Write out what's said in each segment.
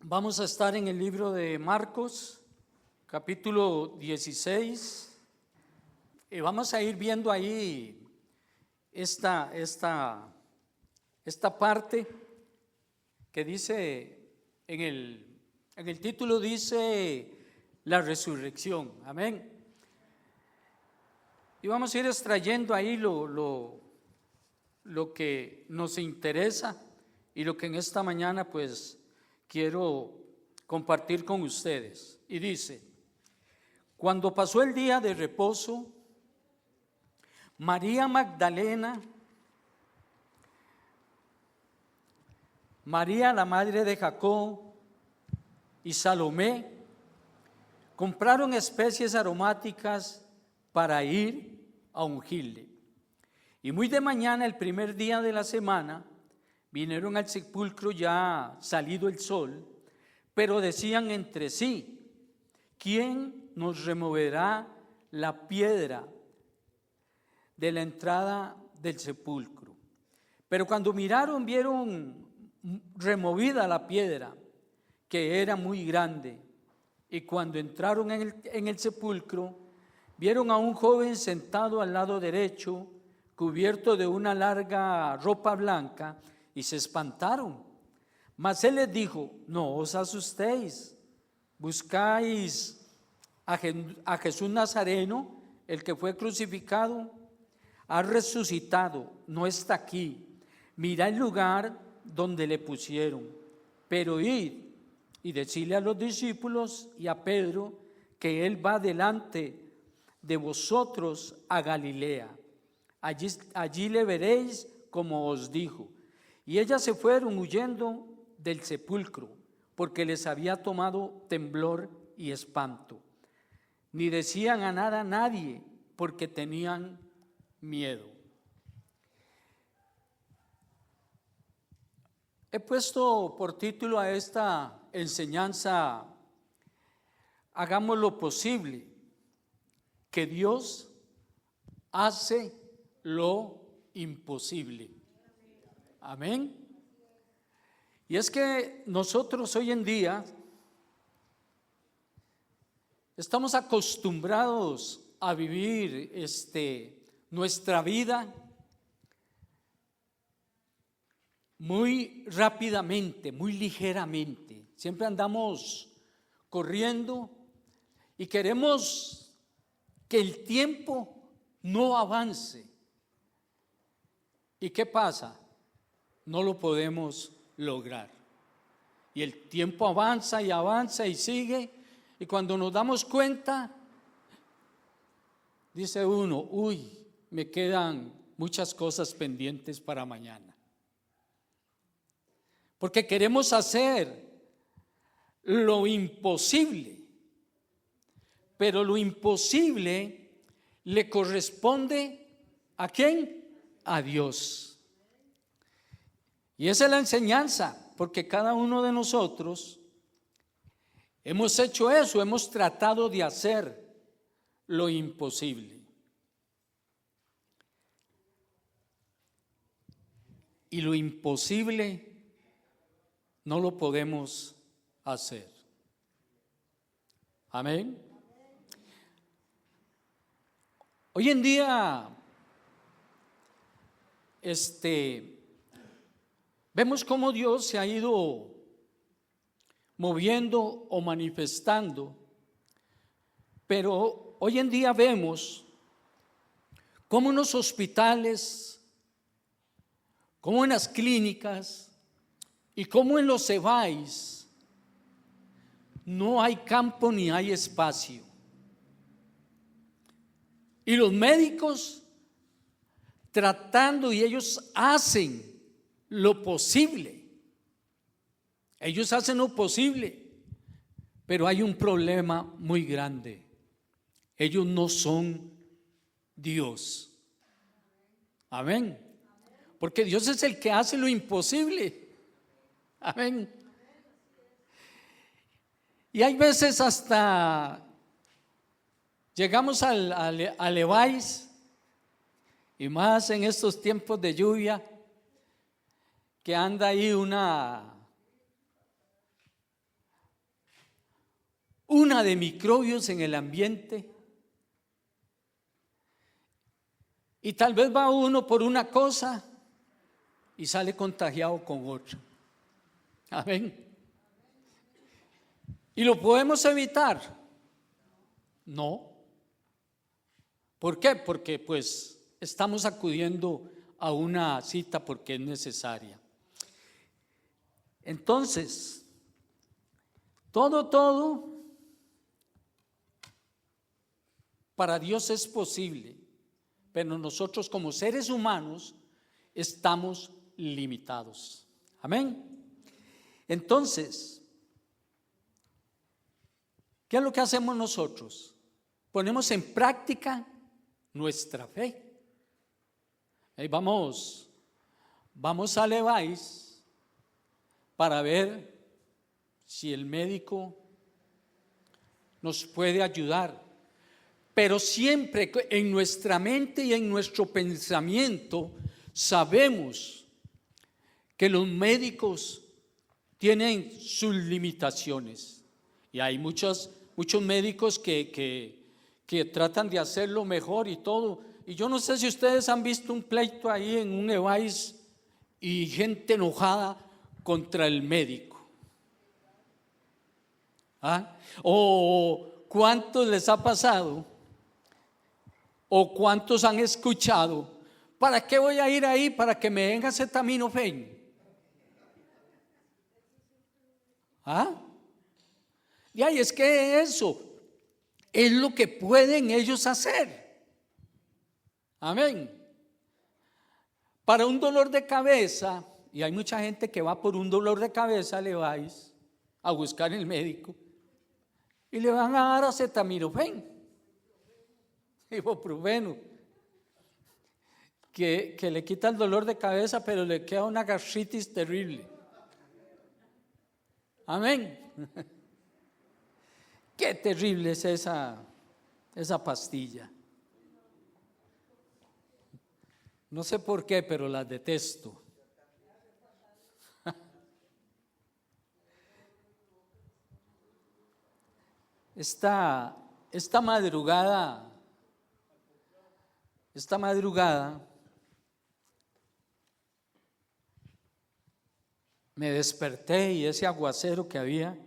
Vamos a estar en el libro de Marcos, capítulo 16, y vamos a ir viendo ahí esta parte que dice, en el título dice la resurrección, amén. Y vamos a ir extrayendo ahí lo que nos interesa y lo que en esta mañana pues quiero compartir con ustedes. Y dice: cuando pasó el día de reposo, María Magdalena, María la madre de Jacob y Salomé compraron especies aromáticas para ir a ungirle. Y muy de mañana, el primer día de la semana, vinieron al sepulcro ya salido el sol, pero decían entre sí: ¿quién nos removerá la piedra de la entrada del sepulcro? Pero cuando miraron, vieron removida la piedra, que era muy grande. Y cuando entraron en el sepulcro, vieron a un joven sentado al lado derecho, cubierto de una larga ropa blanca, y se espantaron. Mas él les dijo: no os asustéis, buscáis a Jesús Nazareno, el que fue crucificado. Ha resucitado, no está aquí. Mirad el lugar donde le pusieron. Pero id y decidle a los discípulos y a Pedro que él va delante de vosotros a Galilea. Allí le veréis como os dijo. Y ellas se fueron huyendo del sepulcro, porque les había tomado temblor y espanto. Ni decían a nada a nadie, porque tenían miedo. He puesto por título a esta enseñanza: hagamos lo posible, que Dios hace lo imposible. Amén. Y es que nosotros hoy en día estamos acostumbrados a vivir nuestra vida muy rápidamente, muy ligeramente. Siempre andamos corriendo y queremos que el tiempo no avance. ¿Y qué pasa? No lo podemos lograr. Y el tiempo avanza y avanza y sigue, y cuando nos damos cuenta, dice uno: uy, me quedan muchas cosas pendientes para mañana. Porque queremos hacer lo imposible, pero lo imposible le corresponde ¿a quién? A Dios. Y esa es la enseñanza, porque cada uno de nosotros hemos hecho eso, hemos tratado de hacer lo imposible. Y lo imposible no lo podemos hacer. Amén. Hoy en día, vemos cómo Dios se ha ido moviendo o manifestando, pero hoy en día vemos cómo en los hospitales, cómo en las clínicas y cómo en los EVAIS no hay campo ni hay espacio. Y los médicos tratando, y ellos hacen lo posible. Ellos hacen lo posible, pero hay un problema muy grande. Ellos no son Dios. Amén. Porque Dios es el que hace lo imposible. Amén. Y hay veces hasta llegamos al EVAIS, y más en estos tiempos de lluvia, que anda ahí una cuna de microbios en el ambiente. Y tal vez va uno por una cosa y sale contagiado con otra. Amén. ¿Y lo podemos evitar? No. ¿Por qué? Porque pues estamos acudiendo a una cita porque es necesaria. Entonces, todo para Dios es posible, pero nosotros como seres humanos estamos limitados. Amén. Entonces, ¿qué es lo que hacemos nosotros? Ponemos en práctica nuestra fe. Vamos a Levi's para ver si el médico nos puede ayudar. Pero siempre en nuestra mente y en nuestro pensamiento sabemos que los médicos tienen sus limitaciones. Y hay muchos médicos que tratan de hacerlo mejor y todo. Y yo no sé si ustedes han visto un pleito ahí en un Levi's y gente enojada contra el médico. ¿Ah? O cuántos les ha pasado, o cuántos han escuchado: ¿para qué voy a ir ahí? Para que me den acetaminofén. ¿Ah? Y ahí es que eso es lo que pueden ellos hacer. Amén. Para un dolor de cabeza, y hay mucha gente que va por un dolor de cabeza, le vais a buscar el médico y le van a dar acetaminofén, ibuprofeno, que le quita el dolor de cabeza, pero le queda una gastritis terrible. Amén. Qué terrible es esa pastilla. No sé por qué, pero las detesto. Esta madrugada me desperté y ese aguacero que había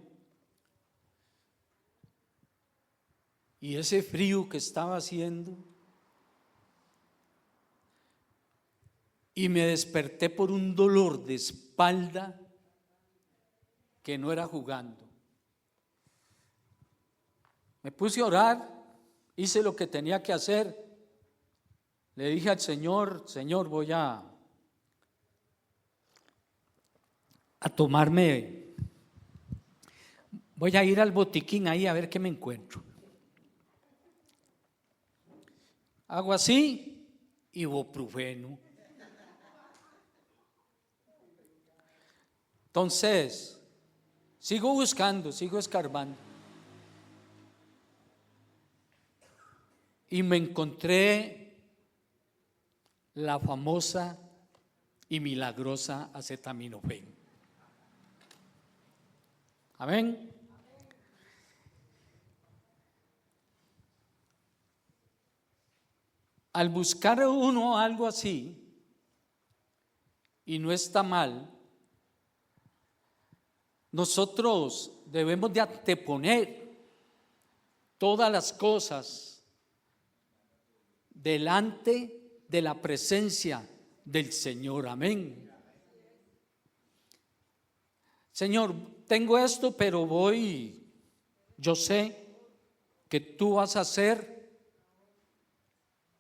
y ese frío que estaba haciendo, y me desperté por un dolor de espalda que no era jugando. Me puse a orar, hice lo que tenía que hacer. Le dije al Señor: Señor, voy a ir al botiquín ahí a ver qué me encuentro. Hago así, ibuprofeno. Entonces, sigo buscando, sigo escarbando. Y me encontré la famosa y milagrosa acetaminofén. Amén. Al buscar uno algo así, y no está mal, nosotros debemos de anteponer todas las cosas delante de la presencia del Señor. Amén. Señor, tengo esto, pero yo sé que tú vas a hacer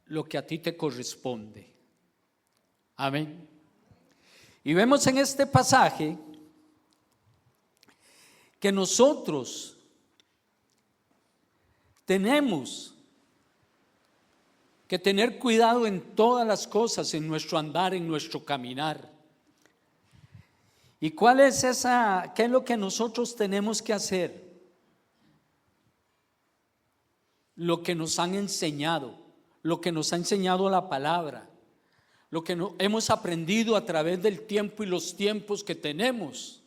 lo que a ti te corresponde. Amén. Y vemos en este pasaje que nosotros tenemos que tener cuidado en todas las cosas, en nuestro andar, en nuestro caminar. ¿Y qué es lo que nosotros tenemos que hacer? Lo que nos han enseñado, lo que nos ha enseñado la palabra, lo que hemos aprendido a través del tiempo y los tiempos que tenemos.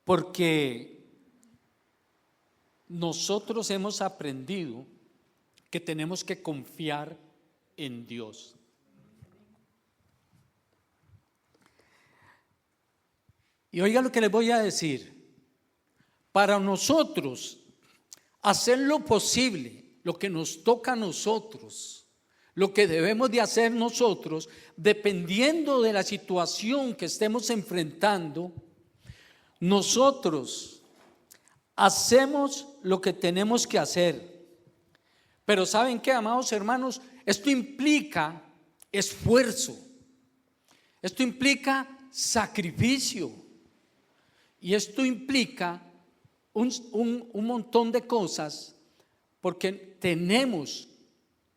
Porque nosotros hemos aprendido que tenemos que confiar en Dios. Y oiga lo que les voy a decir. Para nosotros hacer lo posible, lo que nos toca a nosotros, lo que debemos de hacer nosotros, dependiendo de la situación que estemos enfrentando, nosotros hacemos lo que tenemos que hacer. Pero ¿saben qué, amados hermanos? Esto implica esfuerzo, esto implica sacrificio y esto implica un montón de cosas, porque tenemos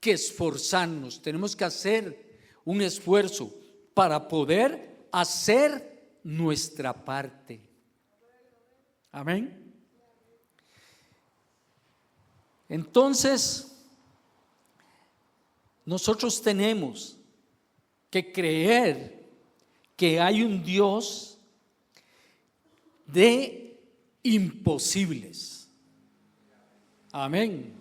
que esforzarnos, tenemos que hacer un esfuerzo para poder hacer nuestra parte. Amén. Entonces, nosotros tenemos que creer que hay un Dios de imposibles. Amén.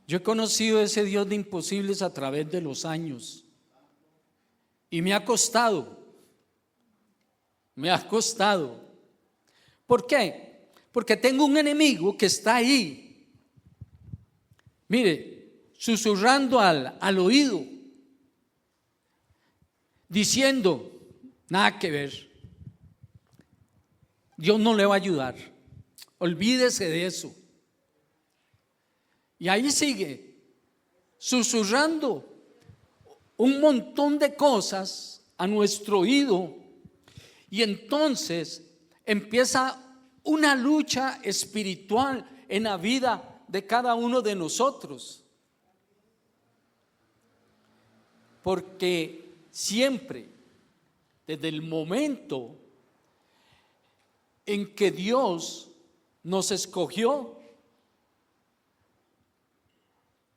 Yo he conocido ese Dios de imposibles a través de los años y me ha costado. ¿Por qué? Porque tengo un enemigo que está ahí, mire, susurrando al oído, diciendo: nada que ver, Dios no le va a ayudar, olvídese de eso. Y ahí sigue susurrando un montón de cosas a nuestro oído, y entonces empieza una lucha espiritual en la vida de cada uno de nosotros, porque siempre, desde el momento en que Dios nos escogió,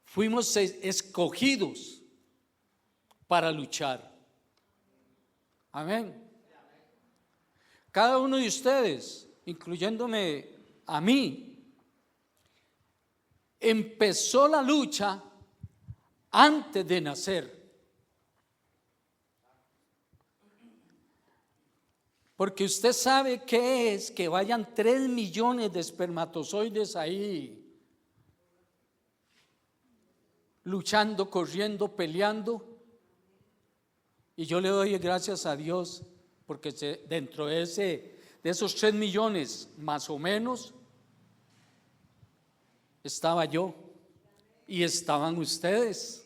fuimos escogidos para luchar. Amén. Cada uno de ustedes, incluyéndome a mí, empezó la lucha antes de nacer. Porque usted sabe qué es que vayan 3 millones de espermatozoides ahí luchando, corriendo, peleando. Y yo le doy gracias a Dios porque dentro de esos 3 millones más o menos estaba yo y estaban ustedes.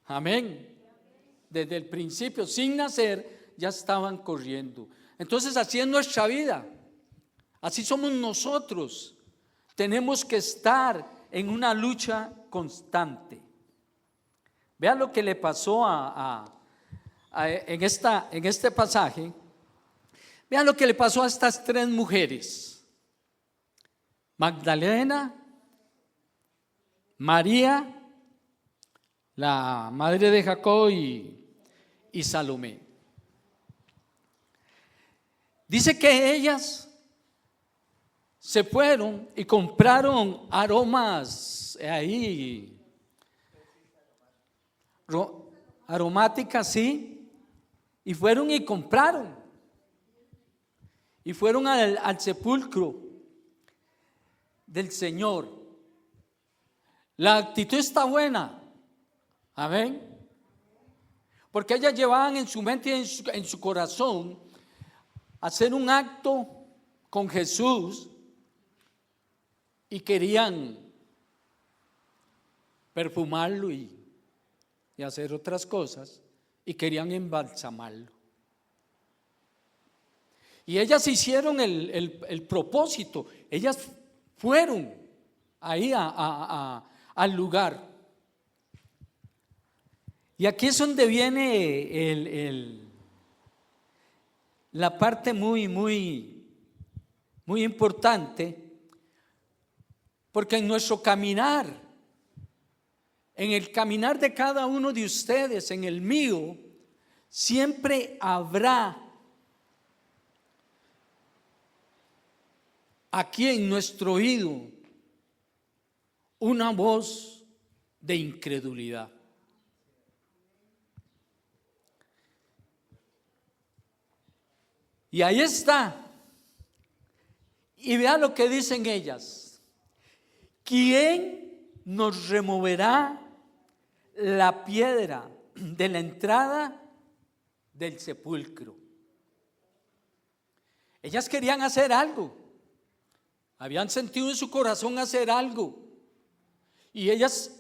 Amén. Desde el principio, sin nacer, ya estaban corriendo. Entonces, así es nuestra vida, así somos nosotros. Tenemos que estar en una lucha constante. Vean lo que le pasó en este pasaje. Vean lo que le pasó a estas 3 mujeres: Magdalena, María, la madre de Jacob, y Salomé. Dice que ellas se fueron y compraron aromas ahí, aromáticas, sí, y fueron y compraron, y fueron al sepulcro del Señor. La actitud está buena, amén, porque ellas llevaban en su mente y en su corazón hacer un acto con Jesús, y querían perfumarlo y hacer otras cosas, y querían embalsamarlo. Y ellas hicieron el propósito, ellas fueron ahí al lugar. Y aquí es donde viene la parte muy importante, porque en nuestro caminar, en el caminar de cada uno de ustedes, en el mío, siempre habrá aquí en nuestro oído una voz de incredulidad. Y ahí está. Y vea lo que dicen ellas. ¿Quién nos removerá la piedra de la entrada del sepulcro? Ellas querían hacer algo. Habían sentido en su corazón hacer algo. Y ellas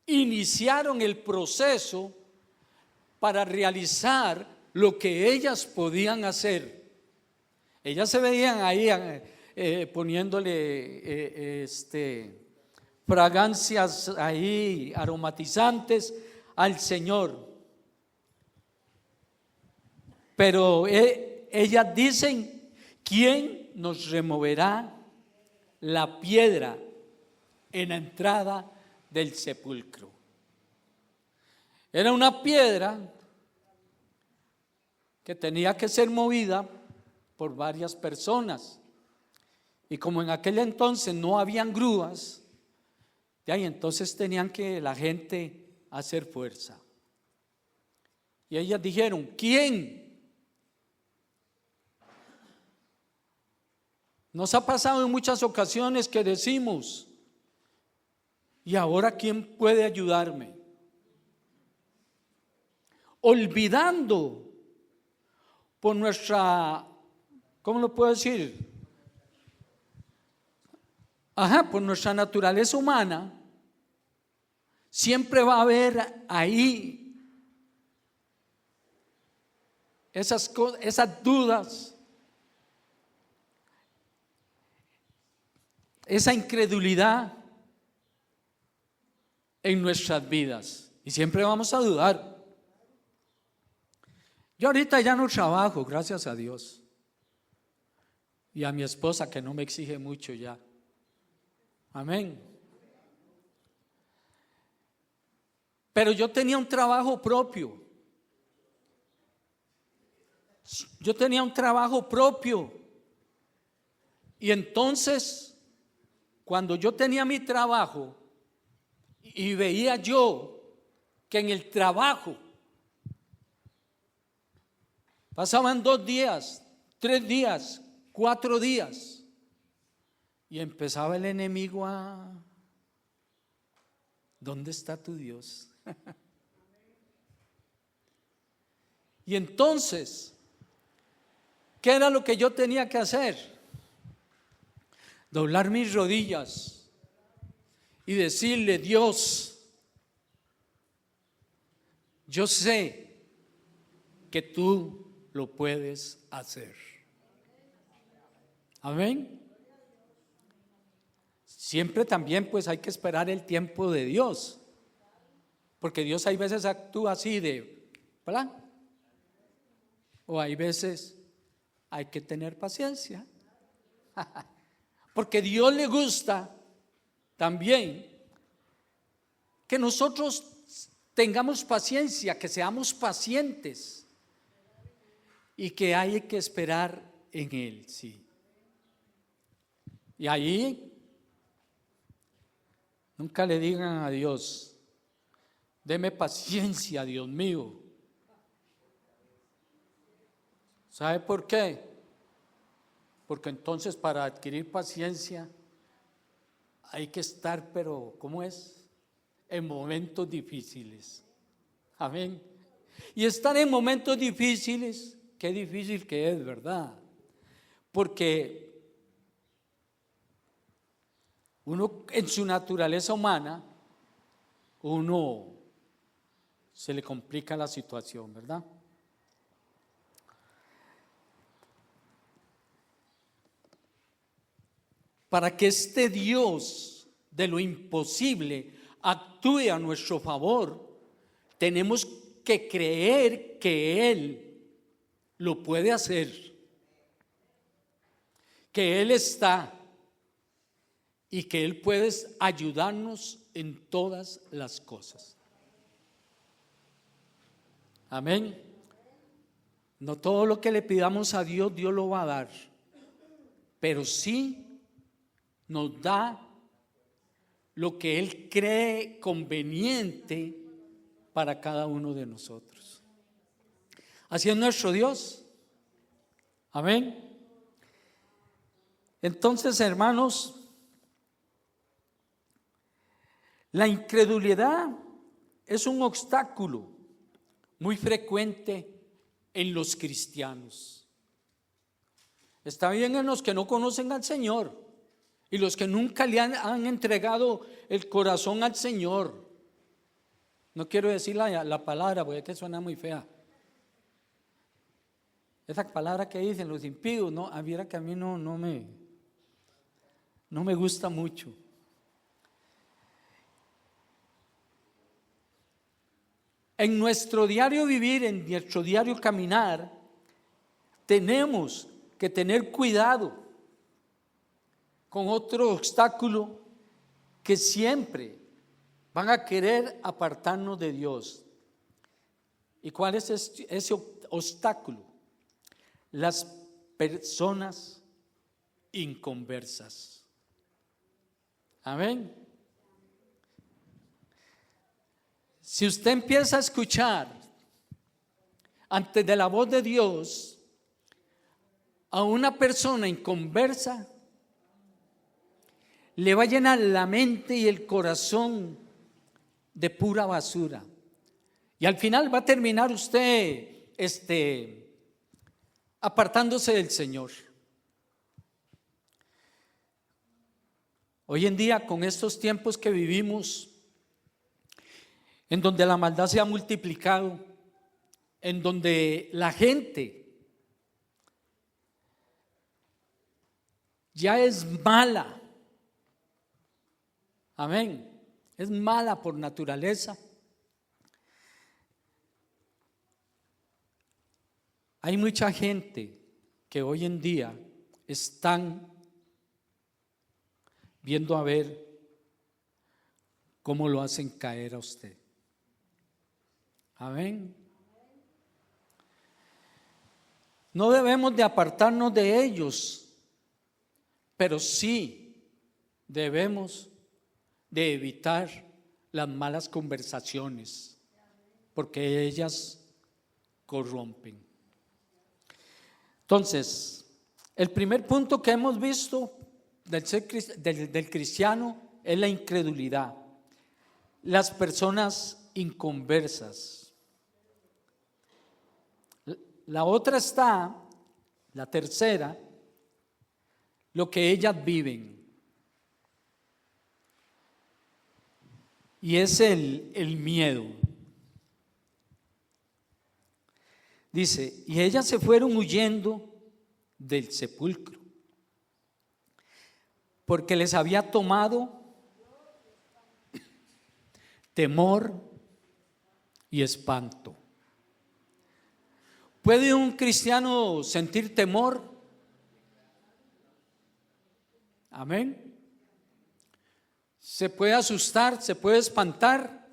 iniciaron el proceso para realizar lo que ellas podían hacer. Ellas se veían ahí poniéndole fragancias ahí aromatizantes al Señor. Pero ellas dicen: ¿quién nos removerá la piedra en la entrada del sepulcro? Era una piedra que tenía que ser movida por varias personas. Y como en aquel entonces no habían grúas, entonces tenían que la gente hacer fuerza. Y ellas dijeron: ¿quién? Nos ha pasado en muchas ocasiones que decimos: ¿y ahora quién puede ayudarme? Olvidando por nuestra, ¿cómo lo puedo decir? Por nuestra naturaleza humana, siempre va a haber ahí esas dudas, esa incredulidad en nuestras vidas, y siempre vamos a dudar. Yo ahorita ya no trabajo, gracias a Dios, y a mi esposa, que no me exige mucho ya. Amén. Pero yo tenía un trabajo propio. Y entonces, cuando yo tenía mi trabajo y veía yo que en el trabajo pasaban 2 días, 3 días, 4 días, y empezaba el enemigo a: ¿dónde está tu Dios? Y entonces, ¿qué era lo que yo tenía que hacer? Doblar mis rodillas y decirle: Dios, yo sé que tú lo puedes hacer. Amén. Siempre también pues hay que esperar el tiempo de Dios, porque Dios hay veces actúa así de plan, o hay veces hay que tener paciencia, porque Dios le gusta también que nosotros tengamos paciencia, que seamos pacientes, y que hay que esperar en Él, sí. Y ahí nunca le digan a Dios: deme paciencia, Dios mío. ¿Sabe por qué? Porque entonces para adquirir paciencia hay que estar, pero ¿cómo es? En momentos difíciles. Amén. Y estar en momentos difíciles, qué difícil que es, ¿verdad? Porque uno en su naturaleza humana, uno se le complica la situación, ¿verdad? Para que este Dios de lo imposible actúe a nuestro favor, tenemos que creer que Él lo puede hacer, que Él está y que Él puede ayudarnos en todas las cosas. Amén. No todo lo que le pidamos a Dios, Dios lo va a dar, pero sí nos da lo que Él cree conveniente para cada uno de nosotros. Así es nuestro Dios. Amén. Entonces, hermanos, la incredulidad es un obstáculo muy frecuente en los cristianos. Está bien en los que no conocen al Señor y los que nunca le han entregado el corazón al Señor. No quiero decir la palabra porque es que suena muy fea. Esa palabra que dicen los impíos, no, mira que a mí no me gusta mucho. En nuestro diario vivir, en nuestro diario caminar, tenemos que tener cuidado con otro obstáculo que siempre van a querer apartarnos de Dios. ¿Y cuál es ese obstáculo? Las personas inconversas. Amén. Si usted empieza a escuchar antes de la voz de Dios a una persona inconversa, le va a llenar la mente y el corazón de pura basura. Y al final va a terminar usted apartándose del Señor. Hoy en día, con estos tiempos que vivimos, en donde la maldad se ha multiplicado, en donde la gente ya es mala, amén, es mala por naturaleza. Hay mucha gente que hoy en día están viendo a ver cómo lo hacen caer a usted. Amén. No debemos de apartarnos de ellos, pero sí debemos de evitar las malas conversaciones, porque ellas corrompen. Entonces, el primer punto que hemos visto del cristiano es la incredulidad, las personas inconversas. La otra está, la tercera, lo que ellas viven. Y es el miedo. Dice, y ellas se fueron huyendo del sepulcro, porque les había tomado temor y espanto. ¿Puede un cristiano sentir temor? Amén. ¿Se puede asustar? ¿Se puede espantar?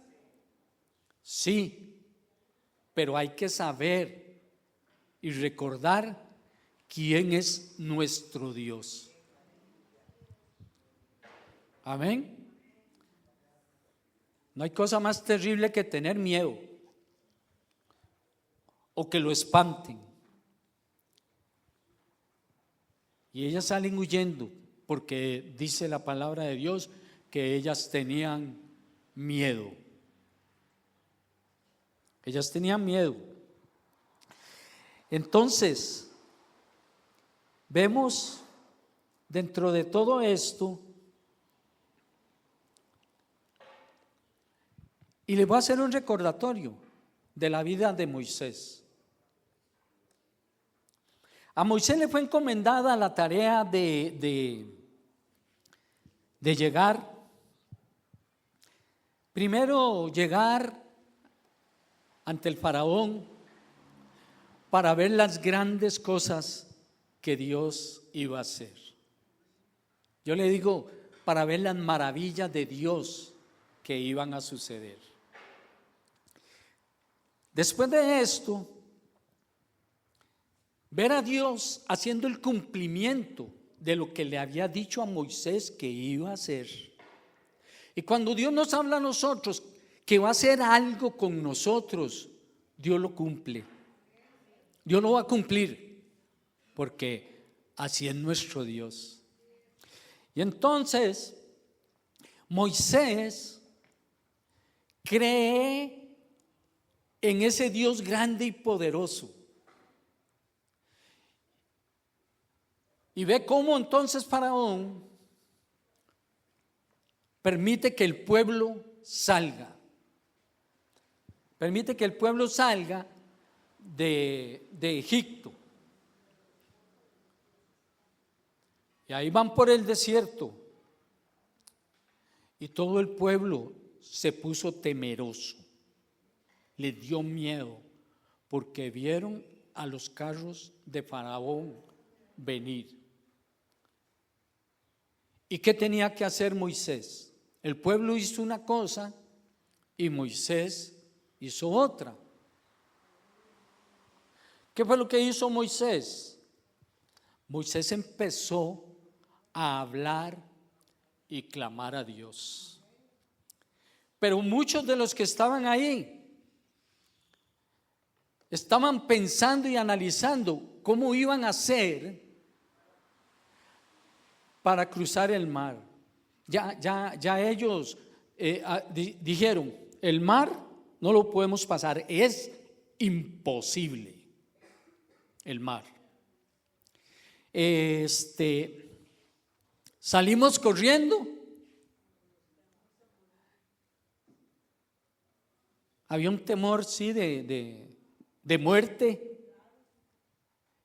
Sí, pero hay que saber y recordar quién es nuestro Dios. Amén. No hay cosa más terrible que tener miedo o que lo espanten. Y ellas salen huyendo porque dice la palabra de Dios que ellas tenían miedo. Ellas tenían miedo. Entonces, vemos dentro de todo esto, y les voy a hacer un recordatorio de la vida de Moisés. A Moisés le fue encomendada la tarea de llegar, primero llegar ante el faraón para ver las grandes cosas que Dios iba a hacer. Yo le digo, para ver las maravillas de Dios que iban a suceder. Después de esto, ver a Dios haciendo el cumplimiento de lo que le había dicho a Moisés que iba a hacer. Y cuando Dios nos habla a nosotros que va a hacer algo con nosotros, Dios lo cumple. Dios lo va a cumplir, porque así es nuestro Dios. Y entonces Moisés cree en ese Dios grande y poderoso. Y ve cómo entonces Faraón permite que el pueblo salga. Permite que el pueblo salga de Egipto. Y ahí van por el desierto. Y todo el pueblo se puso temeroso. Le dio miedo porque vieron a los carros de Faraón venir. ¿Y qué tenía que hacer Moisés? El pueblo hizo una cosa y Moisés hizo otra. ¿Qué fue lo que hizo Moisés? Moisés empezó a hablar y clamar a Dios. Pero muchos de los que estaban ahí estaban pensando y analizando cómo iban a hacer para cruzar el mar. Ya ellos dijeron, el mar no lo podemos pasar, es imposible el mar. Salimos corriendo. Había un temor, sí, de muerte.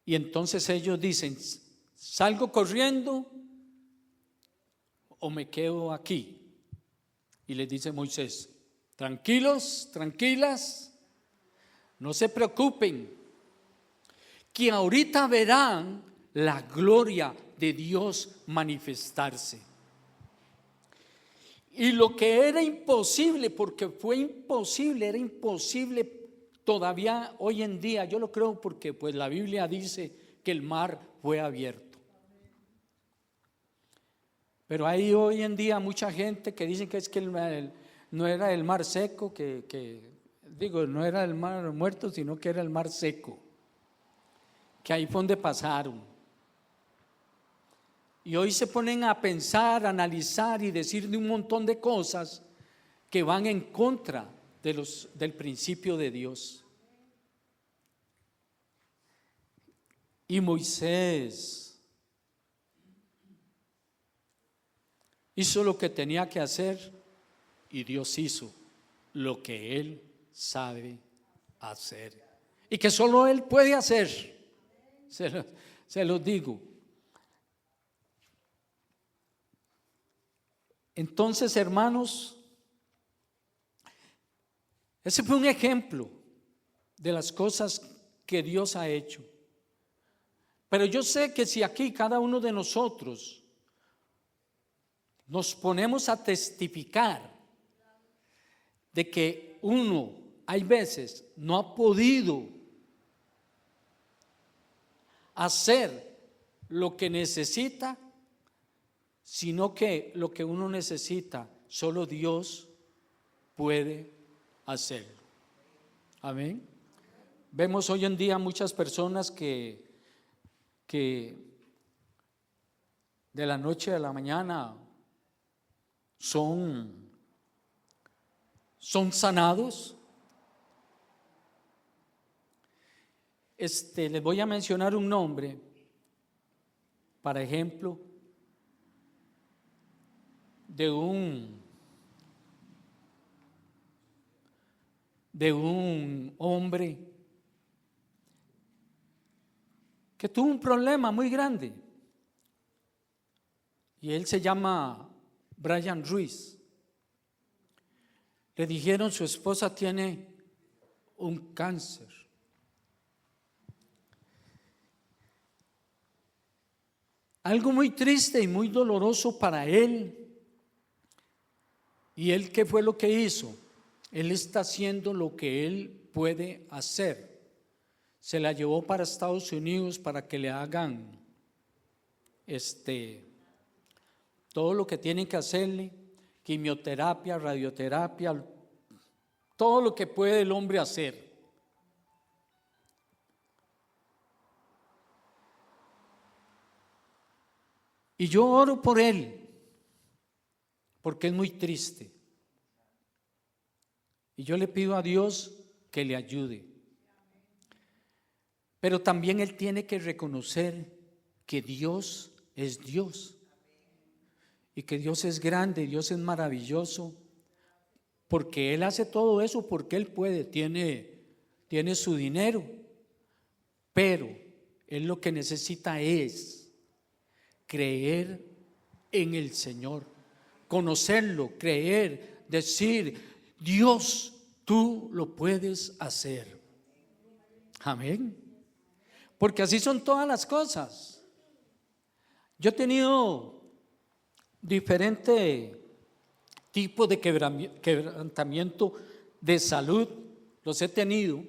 Y entonces ellos dicen, salgo corriendo o me quedo aquí. Y les dice Moisés, tranquilos, tranquilas, no se preocupen, que ahorita verán la gloria de Dios manifestarse. Y lo que era imposible, porque fue imposible, era imposible todavía hoy en día, yo lo creo porque pues la Biblia dice que el mar fue abierto. Pero hay hoy en día mucha gente que dice que es que no era el mar seco, no era el mar muerto, sino que era el mar seco, que ahí fue donde pasaron. Y hoy se ponen a pensar, a analizar y decir de un montón de cosas que van en contra del principio de Dios. Y Moisés hizo lo que tenía que hacer y Dios hizo lo que Él sabe hacer y que solo Él puede hacer. Se los digo. Entonces, hermanos, ese fue un ejemplo de las cosas que Dios ha hecho. Pero yo sé que si aquí cada uno de nosotros nos ponemos a testificar de que uno, hay veces, no ha podido hacer lo que necesita, sino que lo que uno necesita, solo Dios puede hacerlo. Amén. Vemos hoy en día muchas personas que de la noche a la mañana son sanados. Les voy a mencionar un nombre, para ejemplo, de un hombre que tuvo un problema muy grande y él se llama Brian Ruiz. Le dijeron su esposa tiene un cáncer. Algo muy triste y muy doloroso para él. ¿Y él qué fue lo que hizo? Él está haciendo lo que él puede hacer. Se la llevó para Estados Unidos para que le hagan todo lo que tienen que hacerle, quimioterapia, radioterapia, todo lo que puede el hombre hacer. Y yo oro por él, porque es muy triste. Y yo le pido a Dios que le ayude. Pero también él tiene que reconocer que Dios es Dios. Y que Dios es grande, Dios es maravilloso. Porque él hace todo eso, porque él puede, tiene su dinero. Pero él lo que necesita es creer en el Señor, conocerlo, creer, decir: Dios, tú lo puedes hacer. Amén. Porque así son todas las cosas. Yo he tenido diferentes tipos de quebrantamiento de salud, los he tenido,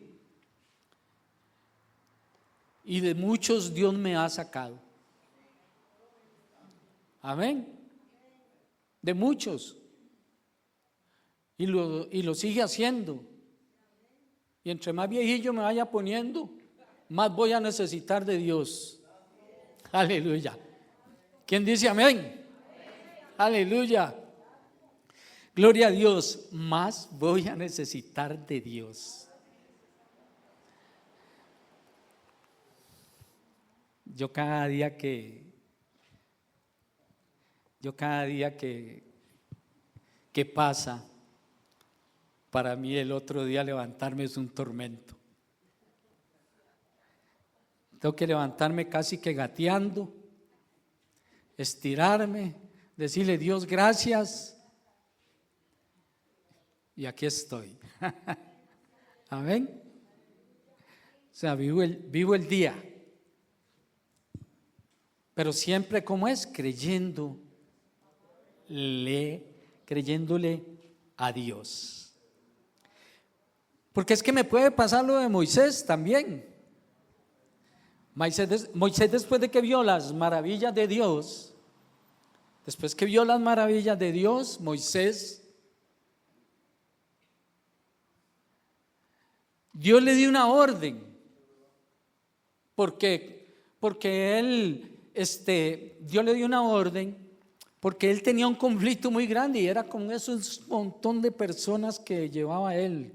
y de muchos Dios me ha sacado. Amén. De muchos. Y lo sigue haciendo. Y entre más viejillo me vaya poniendo, más voy a necesitar de Dios. Aleluya. ¿Quién dice amén? Aleluya. Gloria a Dios. Más voy a necesitar de Dios. Yo cada día que pasa, para mí el otro día levantarme es un tormento. Tengo que levantarme casi que gateando, estirarme, decirle: Dios, gracias. Y aquí estoy. Amén. O sea, vivo el día. Pero siempre, ¿cómo es? Creyéndole a Dios. Porque es que me puede pasar lo de Moisés también. Moisés, después de que vio las maravillas de Dios, Moisés, Dios le dio una orden, Dios le dio una orden porque él tenía un conflicto muy grande y era con esos montón de personas que llevaba él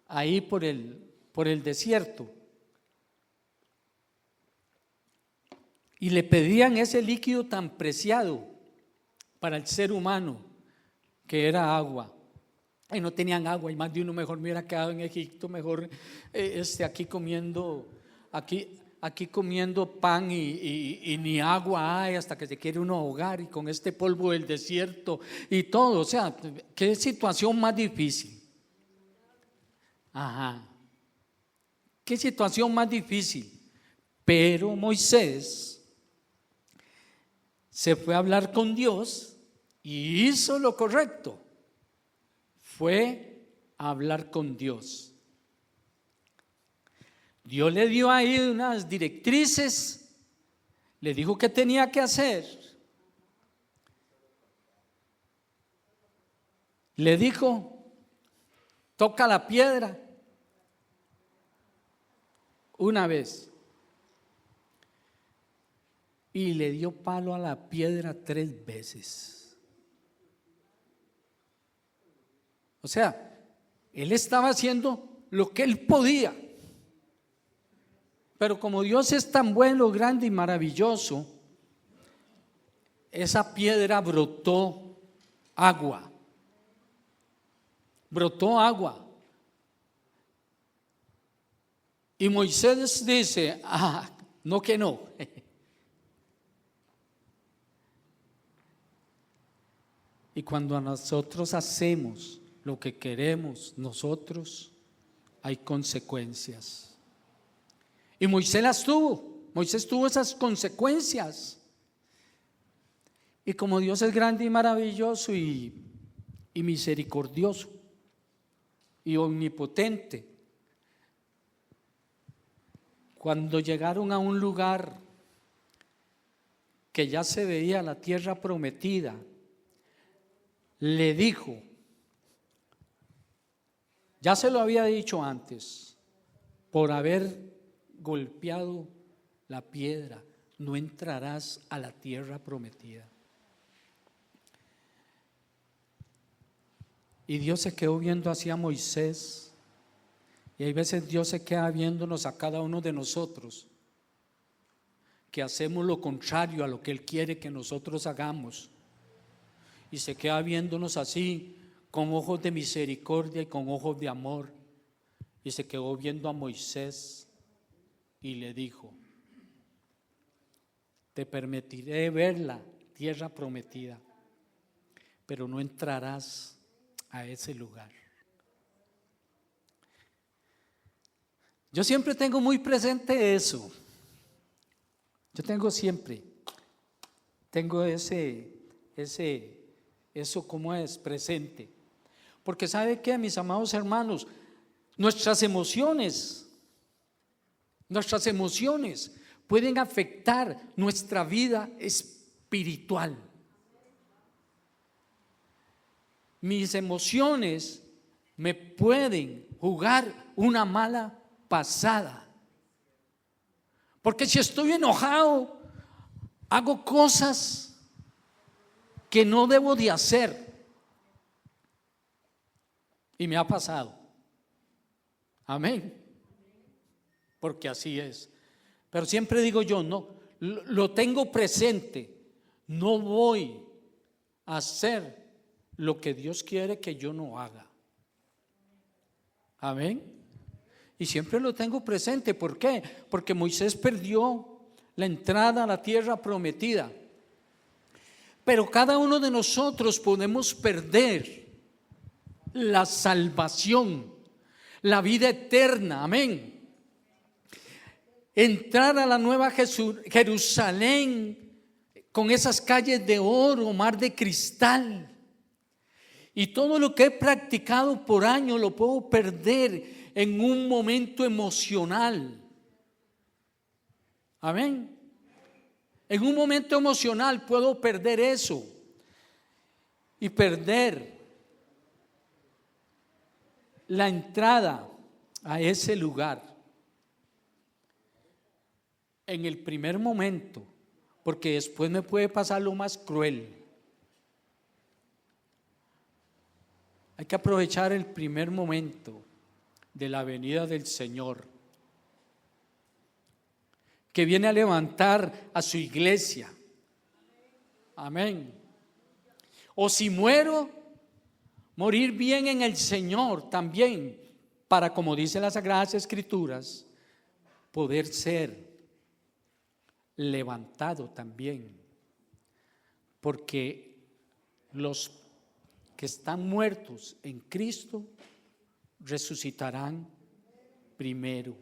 ahí por el desierto. Y le pedían ese líquido tan preciado para el ser humano, que era agua. Y no tenían agua, y más de uno: mejor me hubiera quedado en Egipto, mejor aquí comiendo pan y ni agua hay, hasta que se quiere uno ahogar, y con este polvo del desierto y todo. O sea, qué situación más difícil. Ajá. Qué situación más difícil. Pero Moisés se fue a hablar con Dios y hizo lo correcto. Fue a hablar con Dios. Dios le dio ahí unas directrices, le dijo qué tenía que hacer. Le dijo: toca la piedra una vez. Y le dio palo a la piedra 3 veces. O sea, él estaba haciendo lo que él podía. Pero como Dios es tan bueno, grande y maravilloso, esa piedra brotó agua. Brotó agua. Y Moisés dice: no que no. Y cuando nosotros hacemos lo que queremos nosotros, hay consecuencias. Y Moisés las tuvo. Moisés tuvo esas consecuencias. Y como Dios es grande y maravilloso y misericordioso y omnipotente, cuando llegaron a un lugar que ya se veía la tierra prometida, le dijo, ya se lo había dicho antes, por haber golpeado la piedra, no entrarás a la tierra prometida. Y Dios se quedó viendo hacia Moisés, y hay veces Dios se queda viéndonos a cada uno de nosotros, que hacemos lo contrario a lo que Él quiere que nosotros hagamos, y se queda viéndonos así, con ojos de misericordia y con ojos de amor, y se quedó viendo a Moisés y le dijo, te permitiré ver la tierra prometida, pero no entrarás a ese lugar. Yo siempre tengo muy presente eso. Yo tengo eso como es presente. Porque ¿sabe qué, mis amados hermanos? Nuestras emociones pueden afectar nuestra vida espiritual. Mis emociones me pueden jugar una mala pasada. Porque si estoy enojado, hago cosas que no debo de hacer. Y me ha pasado. Amén. Porque así es. Pero siempre digo yo, no, lo tengo presente. No voy a hacer lo que Dios quiere que yo no haga. Amén. Y siempre lo tengo presente. ¿Por qué? Porque Moisés perdió la entrada a la tierra prometida. Pero cada uno de nosotros podemos perder la salvación, la vida eterna. Amén. Entrar a la nueva Jerusalén con esas calles de oro, mar de cristal. Y todo lo que he practicado por años lo puedo perder en un momento emocional. Amén. En un momento emocional puedo perder eso y perder la entrada a ese lugar en el primer momento, porque después me puede pasar lo más cruel. Hay que aprovechar el primer momento de la venida del Señor, que viene a levantar a su iglesia. Amén. O si muero, morir bien en el Señor también, para, como dicen las Sagradas Escrituras, poder ser levantado también. Porque los que están muertos en Cristo resucitarán primero.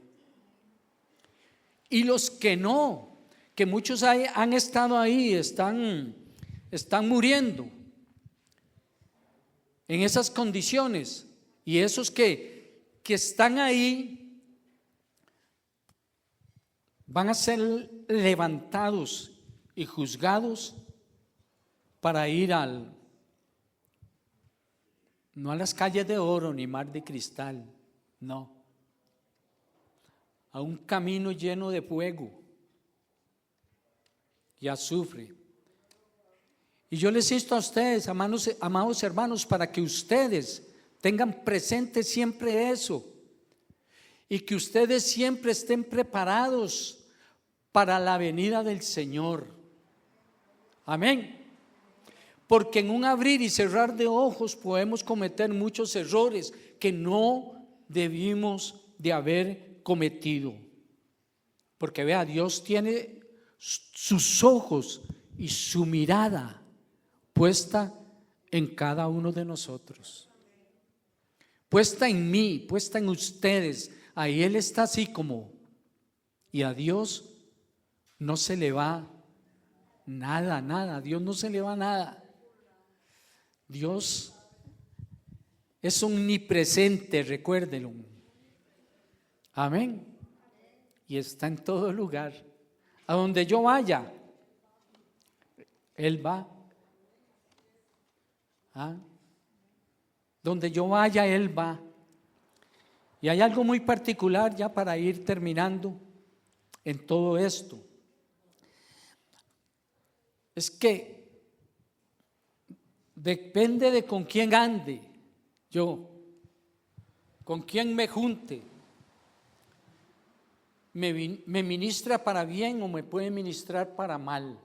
Y los que no, que muchos han estado ahí, están muriendo en esas condiciones, y esos que están ahí van a ser levantados y juzgados para ir no a las calles de oro ni mar de cristal, no, a un camino lleno de fuego y azufre. Y yo les insto a ustedes, amados hermanos, para que ustedes tengan presente siempre eso, y que ustedes siempre estén preparados para la venida del Señor. Amén. Porque en un abrir y cerrar de ojos podemos cometer muchos errores que no debimos de haber cometido. Porque vea, Dios tiene sus ojos y su mirada puesta en cada uno de nosotros, puesta en mí, puesta en ustedes. Ahí Él está así como, y a Dios no se le va nada, a Dios no se le va nada. Dios es omnipresente, recuérdelo. Amén. Y está en todo lugar. A donde yo vaya, Él va. Donde yo vaya, Él va. Y hay algo muy particular ya para ir terminando en todo esto. Es que depende de con quién ande yo, con quién me junte. Me ministra para bien o me puede ministrar para mal.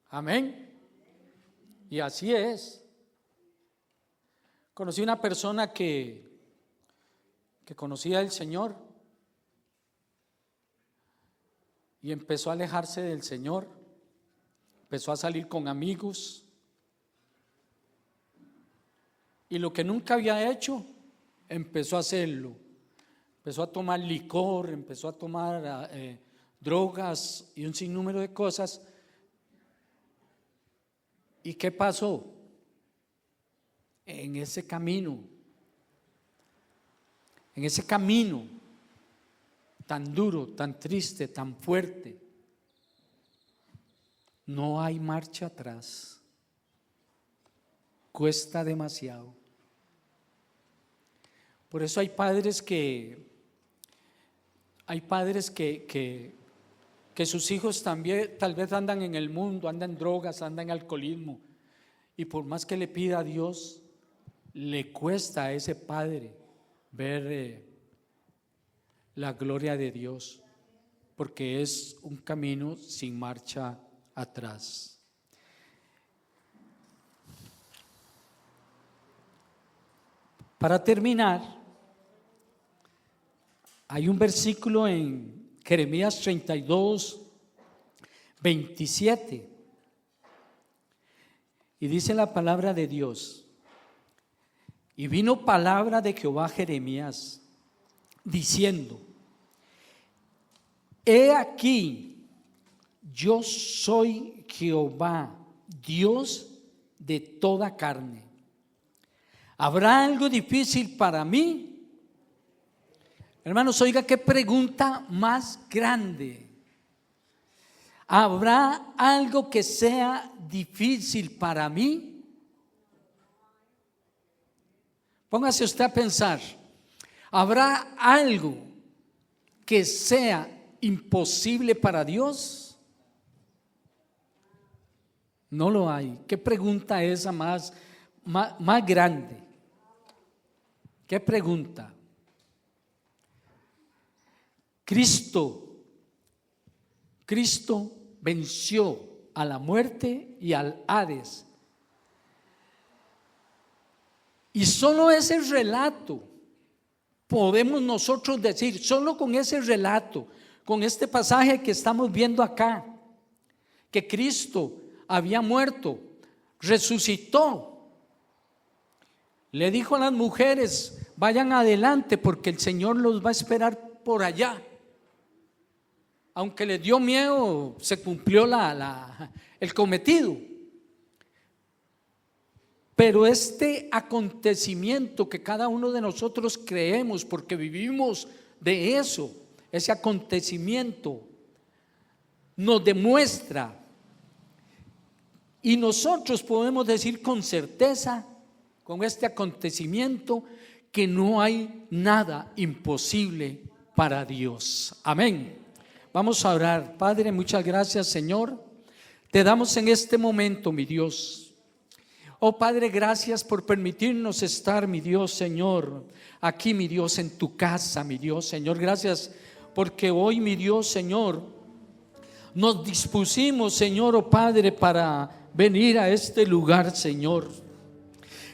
Amén. Y así es. Conocí una persona que conocía al Señor y empezó a alejarse del Señor, empezó a salir con amigos y lo que nunca había hecho, empezó a hacerlo. Empezó a tomar licor, empezó a tomar drogas y un sinnúmero de cosas. ¿Y qué pasó? En ese camino tan duro, tan triste, tan fuerte, no hay marcha atrás. Cuesta demasiado. Por eso hay padres que sus hijos también tal vez andan en el mundo, andan en drogas, andan en alcoholismo, y por más que le pida a Dios, le cuesta a ese padre ver la gloria de Dios, porque es un camino sin marcha atrás. Para terminar, hay un versículo en Jeremías 32, 27, y dice la palabra de Dios: y vino palabra de Jehová a Jeremías, diciendo: he aquí, yo soy Jehová, Dios de toda carne. ¿Habrá algo difícil para mí? Hermanos, oiga qué pregunta más grande. ¿Habrá algo que sea difícil para mí? Póngase usted a pensar. ¿Habrá algo que sea imposible para Dios? No lo hay. ¿Qué pregunta esa más grande? ¿Qué pregunta? Cristo venció a la muerte y al Hades. Y solo ese relato podemos nosotros decir, solo con ese relato, con este pasaje que estamos viendo acá, que Cristo había muerto, resucitó. Le dijo a las mujeres: vayan adelante porque el Señor los va a esperar por allá. Aunque les dio miedo, se cumplió el cometido. Pero este acontecimiento que cada uno de nosotros creemos, porque vivimos de eso, ese acontecimiento nos demuestra, y nosotros podemos decir con certeza, con este acontecimiento, que no hay nada imposible para Dios. Amén. Vamos a orar. Padre, muchas gracias, Señor. Te damos en este momento, mi Dios. Oh Padre, gracias por permitirnos estar, mi Dios, Señor, aquí, mi Dios, en tu casa, mi Dios, Señor. Gracias porque hoy, mi Dios, Señor, nos dispusimos, Señor, oh Padre, para venir a este lugar, Señor.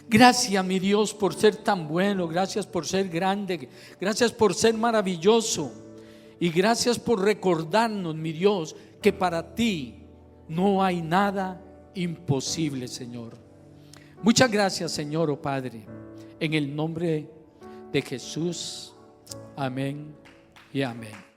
Gracias, mi Dios, por ser tan bueno. Gracias por ser grande. Gracias por ser maravilloso. Y gracias por recordarnos, mi Dios, que para ti no hay nada imposible, Señor. Muchas gracias, Señor, oh Padre, en el nombre de Jesús. Amén y amén.